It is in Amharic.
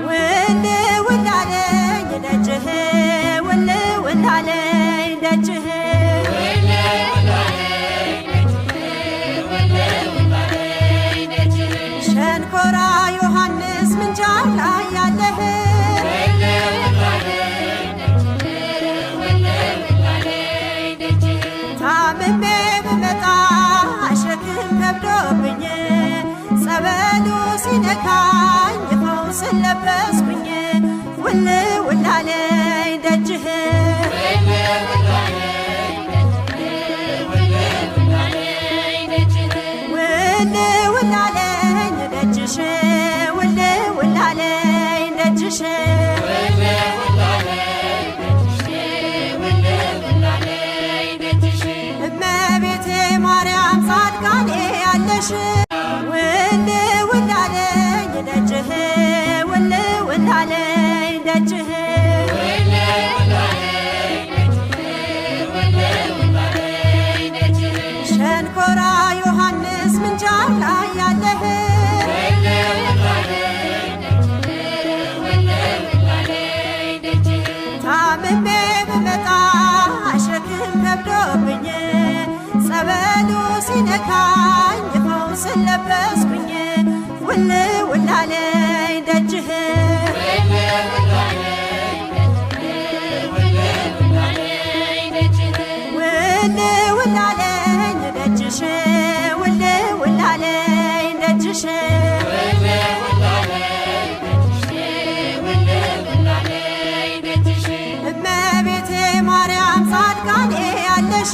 ውል ውል አለኝ ደጅህ ውል ውል አለኝ ደጅህ ሸንኮራ ዮሐንስ ምንጃር ላይ ያለህ ታምሜ ብመጣ ሸክም ከብዶብኝ ጸበሉ ሲነካኝ ፈውስን ለበስኩኝ ውል ውል አለኝ ደጅህ ውል ውል አለኝ ደጅሽ ውል ውል አለኝ ደጅሽ እመቤቴ ማርያም ጻድቃኔ ያለሽ ውል ውል አለኝ ደጅህ ውል ውል አለኝ ደጅህ ሸንኮራ ዮሐንስ ምንጃር ላይ ያለህ ታምሜ ብመጣ ሸክም ከብዶብኝ ጸበሉ ሲነካኝ ፈውስን ለበስኩኝ ውል ውል አለኝ ደጅህ ውል ውል አለኝ ደጅሽ ውል ውል አለኝ ደጅሽ እመቤቴ ማርያም ጻድቃኔ ያለሽ